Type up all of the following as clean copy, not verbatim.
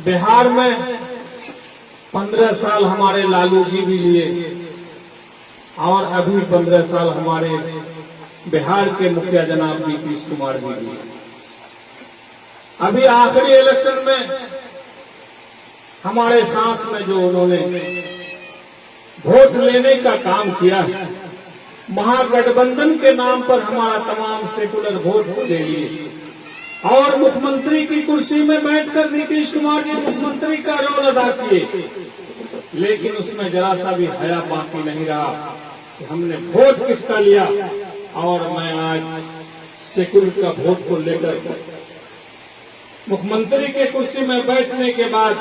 बिहार में 15 साल हमारे लालू जी भी लिए और अभी 15 साल हमारे बिहार के मुखिया जनाब नीतीश कुमार जी लिए। अभी आखिरी इलेक्शन में हमारे साथ में जो उन्होंने वोट लेने का काम किया, महागठबंधन के नाम पर हमारा तमाम सेकुलर वोट को ले लिए और मुख्यमंत्री की कुर्सी में बैठकर नीतीश कुमार जी मुख्यमंत्री का रोल अदा किए, लेकिन उसमें जरा सा भी हया बाकी नहीं रहा कि हमने वोट किसका लिया। और मैं आज सेकुलर का वोट को लेकर मुख्यमंत्री के कुर्सी में बैठने के बाद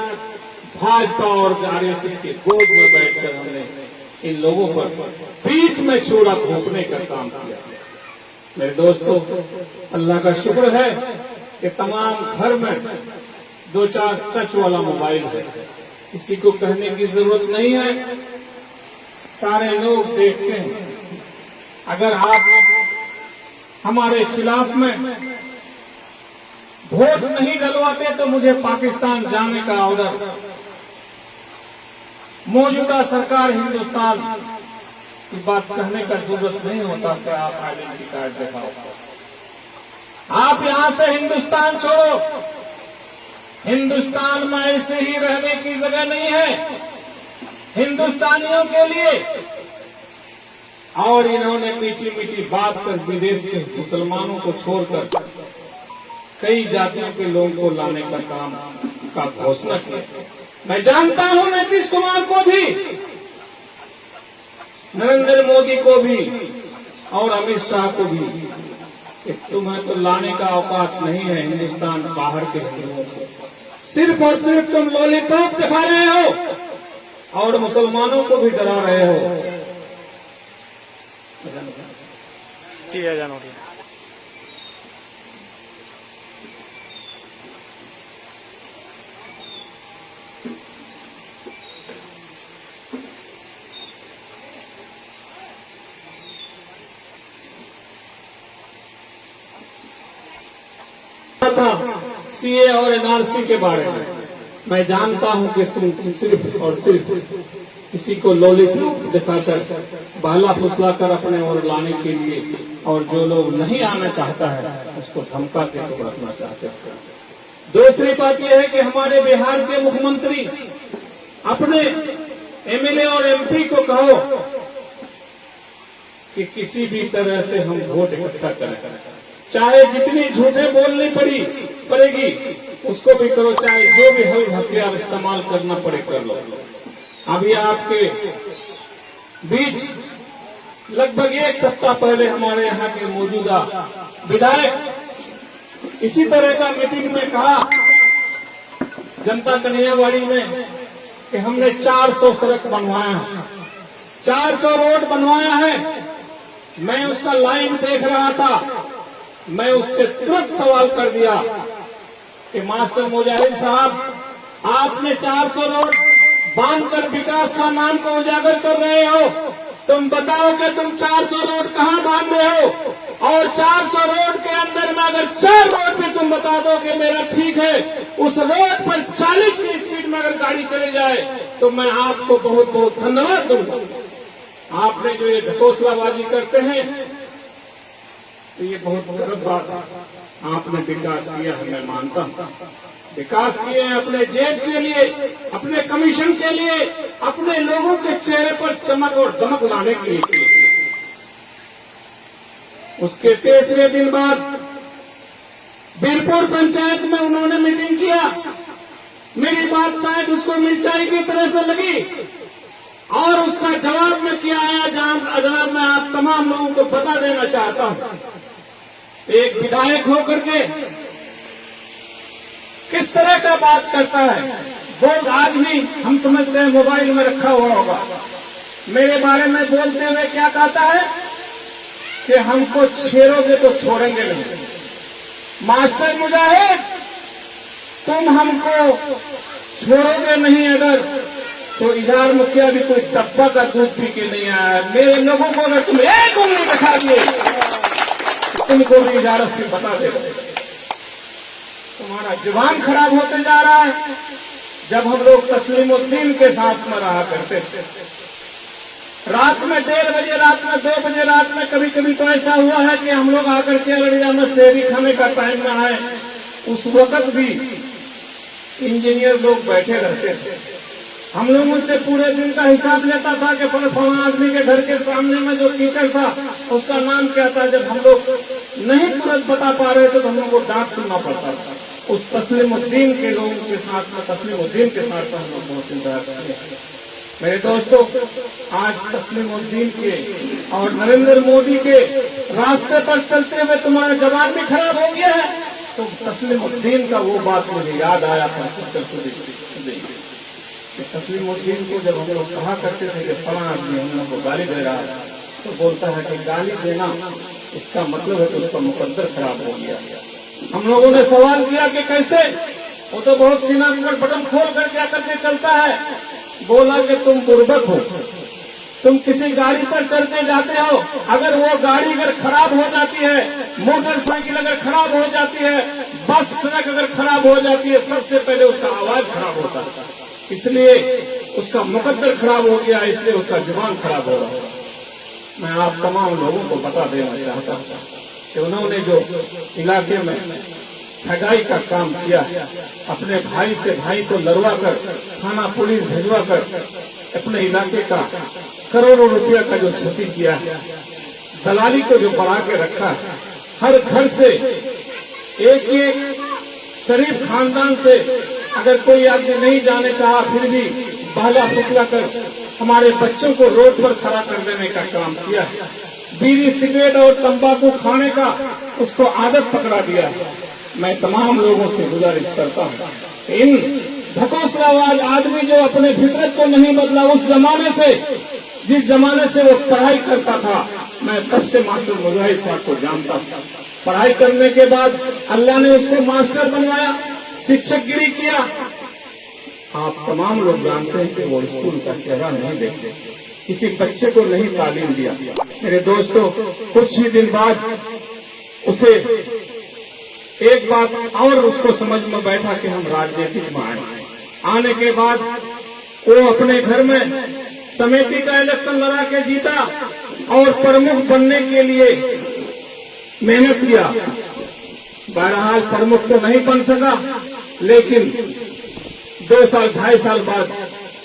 भाजपा और आरएसएस के गोद में बैठकर हमने इन लोगों पर पीठ में छुरा घोंपने का काम किया। मेरे दोस्तों, अल्लाह का शुक्र है कि तमाम घर में 2-4 टच वाला मोबाइल है, किसी को कहने की जरूरत नहीं है, सारे लोग देखते हैं। अगर आप हमारे खिलाफ में वोट नहीं डलवाते तो मुझे पाकिस्तान जाने का ऑर्डर मौजूदा सरकार हिंदुस्तान की बात कहने का जरूरत नहीं होता कि आप आइडेंटिटी कार्ड दिखाओ। आप यहां से हिंदुस्तान छोड़ो, हिंदुस्तान में ऐसे ही रहने की जगह नहीं है हिंदुस्तानियों के लिए। और इन्होंने मीठी मीठी बात कर विदेश के मुसलमानों को छोड़कर कई जातियों के लोगों को लाने का काम का घोषणा किया। मैं जानता हूं नीतीश कुमार को भी, नरेंद्र मोदी को भी और अमित शाह को भी कि तुम्हें तो लाने का औकात नहीं है हिंदुस्तान बाहर के लोगों को। सिर्फ और सिर्फ तुम लॉलीपॉप दिखा रहे हो और मुसलमानों को भी डरा रहे हो। सीए और एनआरसी के बारे में मैं जानता हूं कि सिर्फ और सिर्फ किसी को लॉलीपॉप दिखाकर बहला फुसलाकर अपने ओर लाने के लिए और जो लोग नहीं आना चाहता है उसको धमका के रखना चाहते हैं। दूसरी बात यह है कि हमारे बिहार के मुख्यमंत्री अपने एमएलए और एमपी को कहो कि किसी भी तरह से हम वोट इकट्ठा करें, चाहे जितनी झूठे बोलनी पड़ेगी उसको भी करो, चाहे जो भी हल हथियार इस्तेमाल करना पड़े कर लो। अभी आपके बीच लगभग 1 सप्ताह पहले हमारे यहाँ के मौजूदा विधायक इसी तरह का मीटिंग में कहा जनता कन्हैयावाड़ी में कि हमने 400 सड़क बनवाया है, 400 रोड बनवाया है। मैं उसका लाइन देख रहा था, मैं उससे तुरंत सवाल कर दिया कि मास्टर मुजाहिद साहब, आपने 400 रोड बांधकर विकास का नाम को उजागर कर रहे हो, तुम बताओ कि तुम 400 रोड कहां बांध रहे हो? और 400 रोड के अंदर में अगर 4 रोड भी तुम बता दो कि मेरा ठीक है, उस रोड पर 40 की स्पीड में अगर गाड़ी चली जाए तो मैं आपको बहुत बहुत धन्यवाद दूंगा। आपने जो ये ढकोसलाबाजी करते हैं तो ये बहुत गलत बात है। आपने विकास किया है, मैं मानता हूं, विकास किए हैं अपने जेब के लिए, अपने कमीशन के लिए, अपने लोगों के चेहरे पर चमक और दमक लाने के लिए। उसके 3रे दिन बाद बीरपुर पंचायत में उन्होंने मीटिंग किया। मेरी बात शायद उसको मिर्चाई की तरह से लगी और उसका जवाब में क्या आया जनाब, मैं आप तमाम लोगों को बता देना चाहता हूं। एक विधायक होकर के किस तरह का बात करता है, वो आज भी हम समझते हैं मोबाइल में रखा हुआ होगा। मेरे बारे में बोलते हुए क्या कहता है कि हमको छेड़ोगे तो छोड़ेंगे नहीं। मास्टर मुजाहिद, तुम हमको छोड़ोगे नहीं अगर, तो इजहार मुखिया भी कोई डब्बा का दूध पी के नहीं आया। मेरे लोगों को अगर तुम एक उंगली दिखा दिए तुमको भी इजाजत से बता दे। तुम्हारा जुबान खराब होते जा रहा है। जब हम लोग तस्लीमुद्दीन के साथ में रहा करते थे, रात में 1:30 बजे, रात में 2 बजे, रात में कभी कभी तो ऐसा हुआ है कि हम लोग आकर के अररिया में शहरी खाने का टाइम में आए, उस वक्त भी इंजीनियर लोग बैठे रहते थे। हम लोग उनसे पूरे दिन का हिसाब लेता था कि फलाना आदमी के घर के सामने में जो कीचड़ था उसका नाम क्या था। जब हम लोग नहीं तुरंत बता पा रहे थे तो हम लोग को डांट सुनना पड़ता था। उस तस्लीमुद्दीन के लोगों के साथ में, तस्लीमुद्दीन के साथ हम लोग बहुत इंतजार करते। मेरे दोस्तों, आज तस्लीमुद्दीन के और नरेंद्र मोदी के रास्ते पर चलते हुए तुम्हारा जवान भी खराब हो गया है। तो तस्लीमुद्दीन का वो बात मुझे याद आया था। तस्लीमुद्दीन को जब हम लोग कहा करते थे कि फलाना आदमी हम लोग को गाली दे रहा है, तो बोलता है कि गाली देना इसका मतलब है कि उसका मुकद्दर खराब हो गया। हम लोगों ने सवाल किया कि कैसे? वो तो बहुत सीना पर बटन खोल कर क्या करके चलता है। बोला कि तुम बुर्बक हो, तुम किसी गाड़ी पर चलते जाते हो, अगर वो गाड़ी अगर खराब हो जाती है, मोटरसाइकिल अगर खराब हो जाती है, बस ट्रक अगर खराब हो जाती है, सबसे पहले उसका आवाज खराब होता है। इसलिए उसका मुकद्दर खराब हो गया, इसलिए उसका जुबान खराब हो रहा है। मैं आप तमाम लोगों को बता देना चाहता हूँ कि उन्होंने जो इलाके में ठगाई का काम किया, अपने भाई से भाई को लड़वा कर, थाना पुलिस भिजवा कर अपने इलाके का करोड़ों रुपया का जो क्षति किया है, दलाली को जो बढ़ा के रखा है, हर घर से एक एक शरीफ खानदान से अगर कोई आदमी नहीं जाने चाहा फिर भी बहला फुसला कर हमारे बच्चों को रोड पर खड़ा कर देने का काम किया। बीड़ी सिगरेट और तंबाकू खाने का उसको आदत पकड़ा दिया। मैं तमाम लोगों से गुजारिश करता हूँ, इन ढकोसलाबाज आदमी जो अपने फितरत को नहीं बदला, उस जमाने से, जिस जमाने से वो पढ़ाई करता था, मैं तब से मास्टर मुजाहिद साहब को जानता हूँ। पढ़ाई करने के बाद अल्लाह ने उसको मास्टर बनवाया, शिक्षकगिरी किया। आप तमाम लोग जानते हैं कि वो स्कूल का चेहरा नहीं देखते, किसी बच्चे को नहीं तालीम दिया। मेरे दोस्तों, कुछ ही दिन बाद उसे एक बात और उसको समझ में बैठा कि हम राजनीतिक में आए। आने के बाद वो अपने घर में समिति का इलेक्शन लड़ा के जीता और प्रमुख बनने के लिए मेहनत किया। बहरहाल प्रमुख तो नहीं बन सका, लेकिन 2 साल 2.5 साल बाद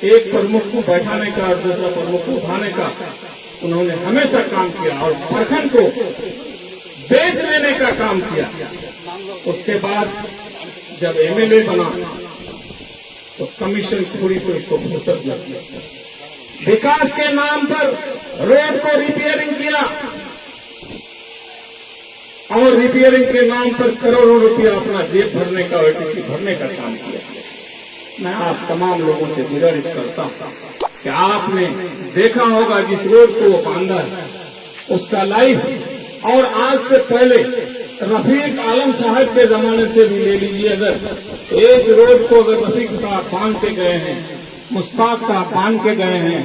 एक प्रमुख को बैठाने का और दूसरा प्रमुख को उठाने का उन्होंने हमेशा काम किया और प्रखंड को बेच लेने का काम किया। उसके बाद जब एमएलए बना तो कमीशन थोड़ी से उसको फुर्सत लगी। विकास के नाम पर रोड को रिपेयरिंग किया और रिपेयरिंग के नाम पर करोड़ों रुपया अपना जेब भरने का और टिकट भरने का काम किया। मैं आप तमाम लोगों से गुजारिश करता हूँ कि आपने देखा होगा जिस रोड को वो बांधा है उसका लाइफ, और आज से पहले रफीक आलम साहब के जमाने से भी ले लीजिए, अगर एक रोड को अगर रफीक साहब बांध के गए हैं, मुश्ताक साहब बांध के गए हैं,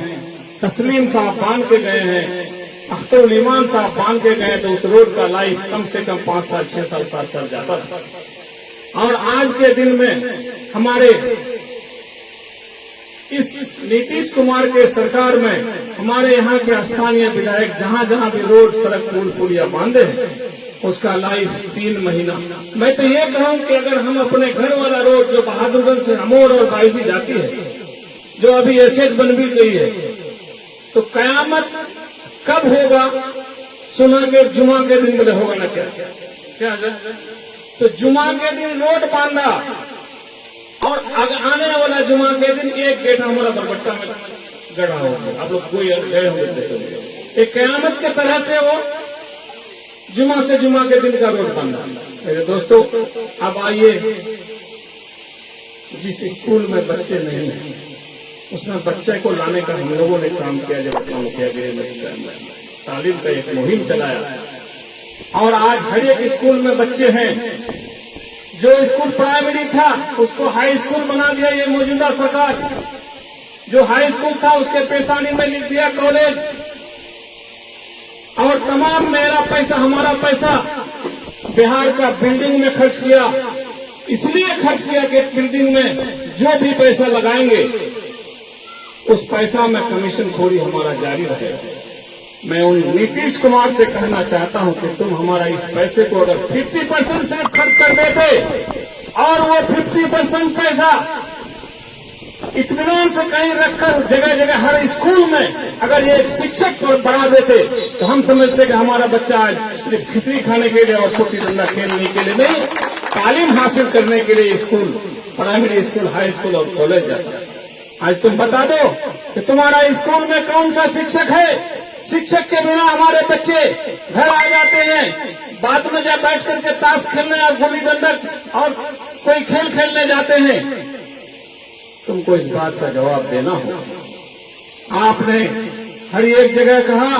तस्लीम साहब बांध के गए हैं, अख्तरुल ईमान साहब बांध के गए, तो उस रोड का लाइफ कम से कम 5 साल 6 साल 7 साल जाता था। और आज के दिन में हमारे इस नीतीश कुमार के सरकार में हमारे यहाँ के स्थानीय विधायक जहाँ जहाँ भी रोड सड़क पुल पुलिया बांधे हैं उसका लाइफ 3 महीना। मैं तो ये कहूँ कि अगर हम अपने घर वाला रोड जो बहादुरगंज से अमोर और बाईसी जाती है, जो अभी एसेज बन भी गई है, तो कयामत कब होगा? सुना के जुमा के दिन में होगा ना? क्या तो जुमा के दिन रोड बांधा और आने वाला जुमा के दिन एक गेट हमारा बरबट्टा में गड़ा होगा। आप लोग कोई गए होंगे, एक कयामत के तरह से वो जुमा से जुमा के दिन का रोड बांधा। मेरे दोस्तों, अब आइए, जिस स्कूल में बच्चे नहीं हैं उसमें बच्चे को लाने का हम लोगों ने काम किया। जब काम किया गया तालीम का एक मुहिम चलाया और आज हर एक स्कूल में बच्चे हैं। जो स्कूल प्राइमरी था उसको हाई स्कूल बना दिया ये मौजूदा सरकार। जो हाई स्कूल था उसके पेशानी में लिख दिया कॉलेज, और तमाम मेरा पैसा हमारा पैसा बिहार का बिल्डिंग में खर्च किया, इसलिए खर्च किया कि बिल्डिंग में जो भी पैसा लगाएंगे उस पैसा में कमीशन खोरी हमारा जारी रहेगा। मैं उन नीतीश कुमार से कहना चाहता हूं कि तुम हमारा इस पैसे को अगर 50% सिर्फ खर्च कर देते और वो 50% पैसा इत्मीनान से कहीं रखकर जगह जगह हर स्कूल में अगर ये एक शिक्षक को बढ़ा देते तो हम समझते कि हमारा बच्चा आज सिर्फ खिचड़ी खाने के लिए और छोटी डंडा खेलने के लिए नहीं, तालीम हासिल करने के लिए school, primary school, high school और कॉलेज जाता है। आज तुम बता दो कि तुम्हारा स्कूल में कौन सा शिक्षक है? शिक्षक के बिना हमारे बच्चे घर आ जाते हैं, बाद में जब बैठ करके ताश खेलने और गुल्ली डंडक और कोई खेल खेलने जाते हैं। तुमको इस बात का जवाब देना हो। आपने हर एक जगह कहा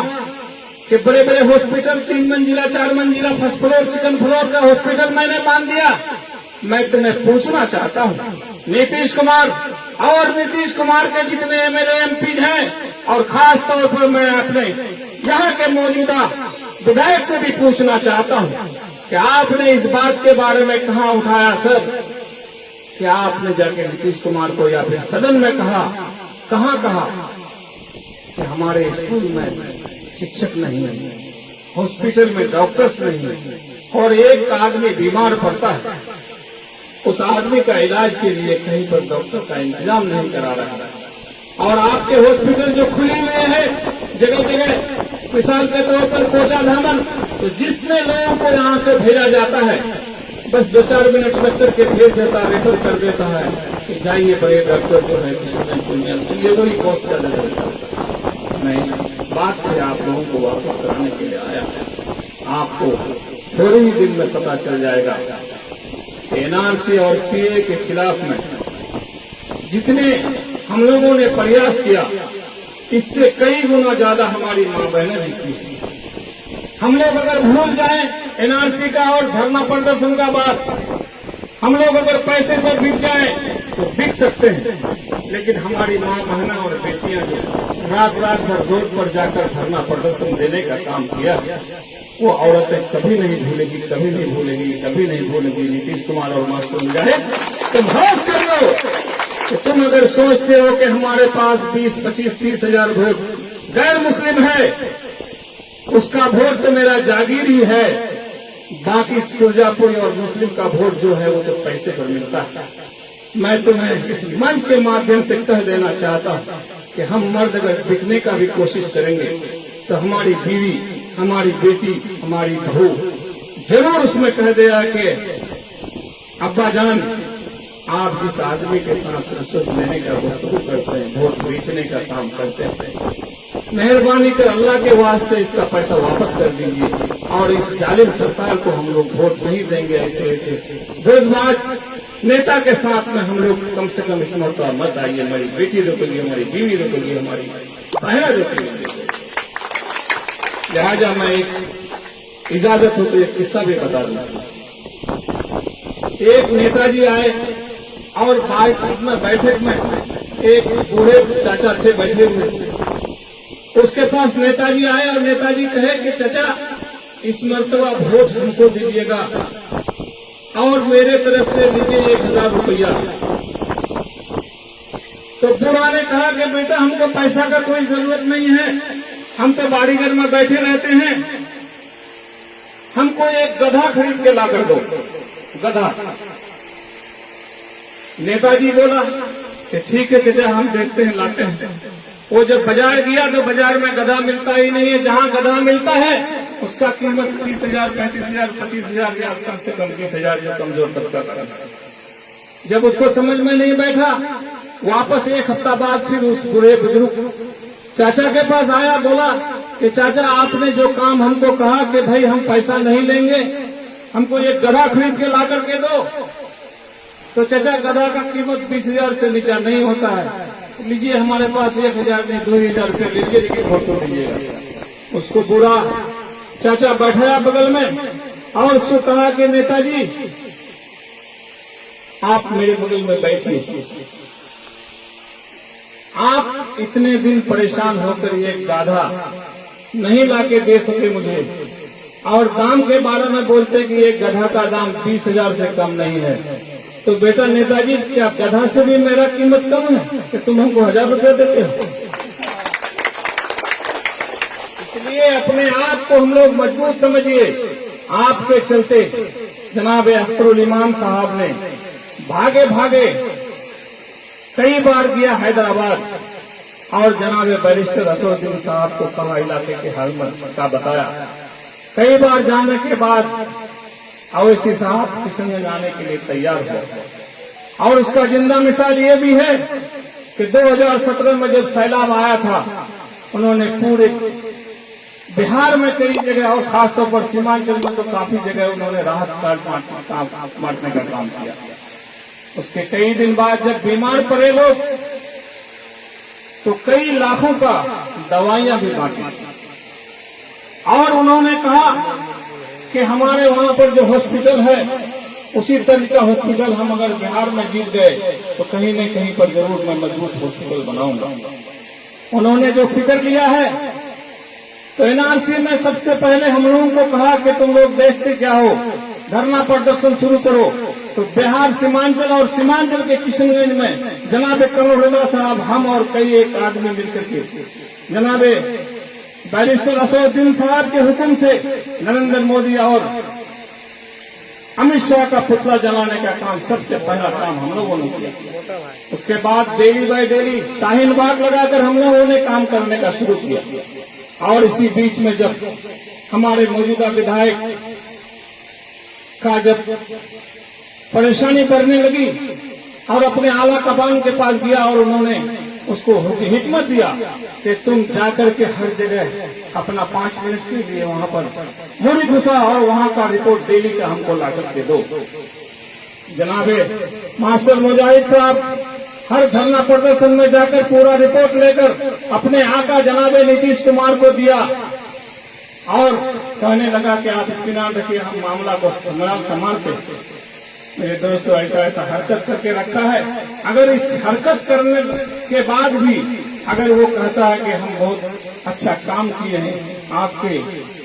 कि बड़े बड़े हॉस्पिटल 3 मंजिला 4 मंजिला फर्स्ट फ्लोर सेकंड फ्लोर का हॉस्पिटल मैंने मान दिया। मैं तुम्हें पूछना चाहता हूं नीतीश कुमार और नीतीश कुमार के जितने एमएलए एमपी हैं और खास तौर पर मैं अपने यहाँ के मौजूदा विधायक से भी पूछना चाहता हूं कि आपने इस बात के बारे में कहाँ उठाया सर? क्या आपने जाके नीतीश कुमार को या फिर सदन में कहाँ कहा कि हमारे स्कूल में शिक्षक नहीं है, हॉस्पिटल में डॉक्टर्स नहीं है और एक आदमी बीमार पड़ता है, उस आदमी का इलाज के लिए कहीं पर डॉक्टर का इंतजाम नहीं करा रहा है। और आपके हॉस्पिटल जो खुले हुए हैं जगह जगह, मिसाल के तौर पर कोचा धामन, तो जिसने लोगों को यहाँ से भेजा जाता है बस 2-4 मिनट लग करके भेज देता, रेफर कर देता है कि जाइए बड़े डॉक्टर जो है किशनगंज से, ये वही पोस्ट कर देता। मैं इस बात से आप लोगों को वापस कराने के लिए आया। आपको थोड़े ही दिन में पता चल जाएगा एनआरसी और सीए के खिलाफ में जितने हम लोगों ने प्रयास किया, इससे कई गुना ज्यादा हमारी मां बहनें भी की। हम लोग अगर भूल जाएं एनआरसी का और धरना प्रदर्शन का बात, हम लोग अगर पैसे से बिक जाएं तो बिक सकते हैं, लेकिन हमारी मां बहना और बेटियां जो रात रात भर रोड पर जाकर धरना प्रदर्शन देने का काम किया, वो औरतें कभी नहीं भूलेगी, कभी नहीं भूलेगी, कभी नहीं भूलेगी। नीतीश कुमार और मास्टर मुजाहिद, तुम होश कर लो कि तुम अगर सोचते हो कि हमारे पास 20, 25, 30 हजार वोट गैर मुस्लिम है, उसका वोट तो मेरा जागीर ही है, बाकी सुरजापुरी और मुस्लिम का वोट जो है वो तो पैसे पर मिलता है। मैं तुम्हें इस मंच के माध्यम से कह देना चाहता हूं कि हम मर्द अगर बिकने का भी कोशिश करेंगे तो हमारी बीवी, हमारी बेटी, हमारी बहू जरूर उसमें कह देगा कि अब्बा जान, आप जिस आदमी के साथ रिश्वत लेने का गुफ्तगू करते हैं, वोट बेचने का काम करते हैं, मेहरबानी कर अल्लाह के वास्ते इसका पैसा वापस कर दीजिए और इस जालिम सरकार को हम लोग वोट नहीं देंगे। ऐसे धोखबाज नेता के साथ में हम लोग कम से कम इस मौका मत आइए। हमारी बेटी रोकेगी, हमारी बीवी रोकेगी, हमारी बहना रोकेगी। लिहाजा मैं एक इजाजत हो तो एक किस्सा भी बता दूं। एक नेताजी आए और बैठक में एक बूढ़े चाचा थे बैठे हुए, उसके पास नेताजी आए और नेताजी कहे कि चाचा इस मर्तबा वोट हमको दीजिएगा और मेरे तरफ से लीजिए 1000 रुपया। तो बूढ़ा ने कहा कि बेटा हमको पैसा का कोई जरूरत नहीं है, हम तो बाड़ीगर में बैठे रहते हैं, हमको एक गधा खरीद के ला कर दो, गधा। नेताजी बोला कि ठीक है चाचा, हम देखते हैं लाते हैं। वो जब बाजार गया तो बाजार में गधा मिलता ही नहीं है, जहाँ गधा मिलता है उसका कीमत 30,000, 35,000, 25,000 या कम से कम 20,000 जो कमजोर तबका का। जब उसको समझ में नहीं बैठा, वापस 1 हफ्ता बाद फिर उस बूढ़े बुजुर्ग चाचा के पास आया, बोला कि चाचा आपने जो काम हमको कहा कि भाई हम पैसा नहीं लेंगे, हमको एक गधा खरीद के ला करके दो। तो चाचा गधा का कीमत 20,000 से नीचा नहीं होता है, लीजिए हमारे पास 1,000 नहीं 2,000 रुपये लीजिए, लेकिन वोट तो दीजिएगा। उसको बूढ़ा चाचा बैठाया बगल में और उसको कहा कि नेताजी आप मेरे बगल में बैठिए, आप इतने दिन परेशान होकर ये गाधा नहीं लाके दे सके मुझे, और दाम के बारे में बोलते कि एक गधा का दाम 20,000 से कम नहीं है, तो बेटा नेताजी, क्या गधा से भी मेरा कीमत कम है कि तुम हमको 1000 रुपया देते हो? इसलिए अपने आप को हम लोग मजबूत समझिए। आपके चलते जनाब अख्तरुल इमाम साहब ने भागे भागे कई बार गया हैदराबाद और जनाब बैरिस्टर असदुद्दीन साहब को कहा, इलाके के हाल का बताया। कई बार जाने के बाद अवैसी साहब किशनगंज आने के लिए तैयार हुआ। और उसका जिंदा मिसाल ये भी है कि 2017 में जब सैलाब आया था, उन्होंने पूरे बिहार में कई जगह और खासतौर पर सीमांचल में तो काफी जगह उन्होंने राहत कार्ड बांटने का काम किया। उसके कई दिन बाद जब बीमार पड़े लोग तो कई लाखों का दवाइयां भी बांटी और उन्होंने कहा कि हमारे वहां पर जो हॉस्पिटल है उसी तरह का हॉस्पिटल हम अगर बिहार में जीत गए तो कहीं न कहीं पर जरूर मैं मजबूत हॉस्पिटल बनाऊंगा। उन्होंने जो फिक्र लिया है तो एनआरसी में सबसे पहले हम लोगों को कहा कि तुम लोग देखते क्या हो, धरना प्रदर्शन शुरू करो। तो बिहार सीमांचल और सीमांचल के किशनगंज में जनाब कमरुल्लाह साहब, हम और कई एक आदमी मिलकर के जनाब बैरिस्टर असदुद्दीन साहब के हुक्म से नरेंद्र मोदी और अमित शाह का पुतला जलाने का काम सबसे पहला काम हम लोगों ने किया। उसके बाद daily by daily Shaheen Bagh लगाकर हम लोगों ने काम करने का शुरू किया। और इसी बीच में जब हमारे मौजूदा विधायक का जब परेशानी बढ़ने लगी और अपने आला कमान के पास गया और उन्होंने उसको हिकमत दिया कि तुम जाकर के हर जगह अपना 5 मिनट के लिए वहां पर मुड़ी घुसा और वहां का रिपोर्ट डेली का हमको ला करके दो। जनाबे मास्टर मुजाहिद साहब हर धरना प्रदर्शन में जाकर पूरा रिपोर्ट लेकर अपने आका जनाबे नीतीश कुमार को दिया और कहने लगा कि आप इत्मीनान रखिए, हम मामला को संभालते। मेरे दोस्तों, ऐसा ऐसा हरकत करके रखा है। अगर इस हरकत करने के बाद भी अगर वो कहता है कि हम बहुत अच्छा काम किए हैं, आपके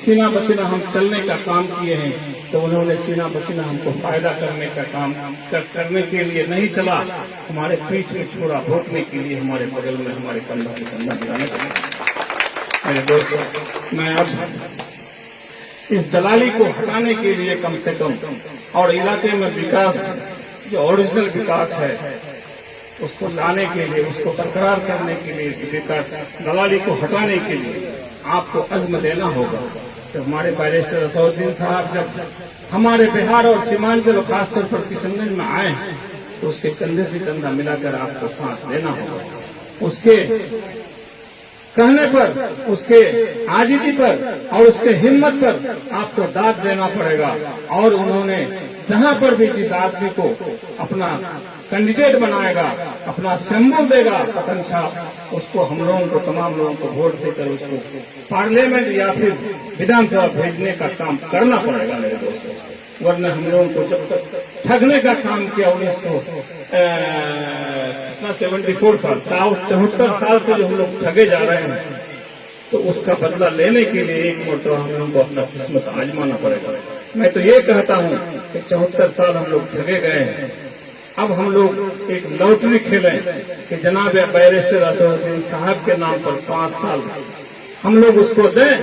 सीना बसीना हम चलने का काम किए हैं, तो उन्होंने सीना बसीना हमको फायदा करने का काम करने के लिए नहीं चला, हमारे पीठ में छोड़ा भोंकने के लिए, हमारे बगल में हमारे कंधा से कंधा मिलाने के लिए। मेरे दोस्तों, मैं अब इस दलाली को हटाने के लिए कम से कम और इलाके में विकास, जो ओरिजिनल विकास है, उसको लाने के लिए, उसको बरकरार करने के लिए, विकास दलाली को हटाने के लिए आपको अज़्म लेना होगा। तो हमारे बैरिस्टर असदुद्दीन साहब जब हमारे बिहार और सीमांचल और खासतौर पर किशनगंज में आए तो उसके कंधे से कंधा मिलाकर आपको साथ देना होगा। उसके कहने पर, उसके आजिजी पर और उसके हिम्मत पर आपको दाद देना पड़ेगा। और उन्होंने जहां पर भी जिस आदमी को अपना कैंडिडेट बनाएगा, अपना सिंबल देगा पतन छाप, उसको हम लोगों को, तमाम लोगों को वोट देकर उसको पार्लियामेंट या फिर विधानसभा भेजने का काम करना पड़ेगा मेरे दोस्तों। वरना हम लोगों को जब तक ठगने का काम किया 74 साल 74 साल से जो हम लोग ठगे जा रहे हैं, तो उसका बदला लेने के लिए एक मरतबा हम लोगों को अपना किस्मत आजमाना पड़ेगा। मैं तो ये कहता हूँ कि 74 साल हम लोग ठगे गए हैं, अब हम लोग एक लॉटरी खेलें कि जनाब बैरिस्टर असदुद्दीन साहब के नाम पर 5 साल हम लोग उसको दें।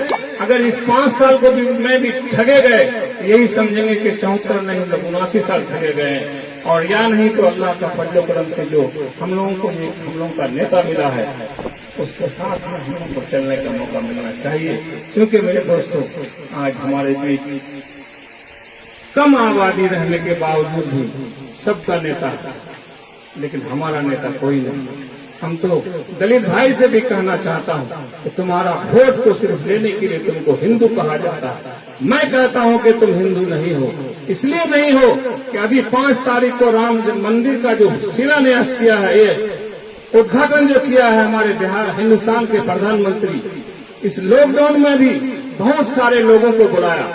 अगर इस 5 साल को भी में भी ठगे गए, यही समझेंगे कि 74 नहीं, मतलब 79 साल ठगे गए हैं। और या नहीं तो अल्लाह का फजल करम से जो हम लोगों को हम लोगों का नेता मिला है, उसके साथ में हम लोगों को चलने का मौका मिलना चाहिए। क्योंकि मेरे दोस्तों, आज हमारे बीच कम आबादी रहने के बावजूद भी सबका नेता है, लेकिन हमारा नेता कोई नहीं। हम तो दलित भाई से भी कहना चाहता हूँ कि तुम्हारा वोट को सिर्फ लेने के लिए तुमको हिंदू कहा जाता है। मैं कहता हूँ कि तुम हिंदू नहीं हो। इसलिए नहीं हो कि अभी 5 तारीख को राम मंदिर का जो शिलान्यास किया है, ये उद्घाटन जो किया है हमारे बिहार हिंदुस्तान के प्रधानमंत्री, इस लॉकडाउन में भी बहुत सारे लोगों को बुलाया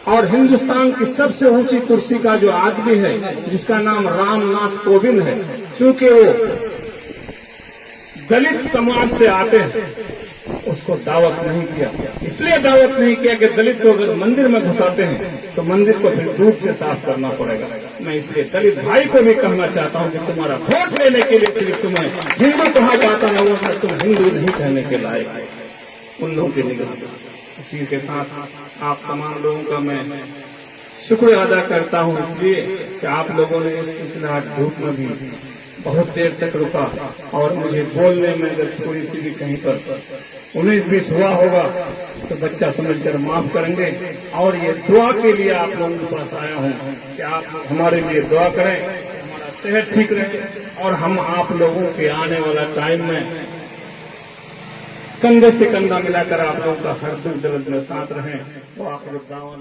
और हिंदुस्तान की सबसे ऊंची कुर्सी का जो आदमी है, जिसका नाम रामनाथ कोविंद है, क्योंकि वो दलित समाज से आते हैं, उसको दावत नहीं किया। इसलिए दावत नहीं किया कि दलित को अगर मंदिर में घुसाते हैं तो मंदिर को फिर दूध से साफ करना पड़ेगा। मैं इसलिए दलित भाई को भी कहना चाहता हूं कि तुम्हारा वोट लेने के लिए सिर्फ तुम्हें हिंदू कहा जाता ना, वो तुम हिंदू नहीं कहने के लायक है उन लोगों की निगाह। इसी के साथ आप तमाम लोगों का मैं शुक्र अदा करता हूं, इसलिए कि आप लोगों ने इस सिलसिला धूप में भी बहुत देर तक रुका और मुझे बोलने में अगर थोड़ी सी भी कहीं पर 19-20 हुआ होगा तो बच्चा समझकर माफ करेंगे। और ये दुआ के लिए आप लोगों के पास आया हूं कि आप हमारे लिए दुआ करें, हमारा सेहत ठीक रहे और हम आप लोगों के आने वाला टाइम में कंधे से कंधा मिलाकर आप लोगों का हर दुख दर्द में साथ रहें। तो आप लोग दावा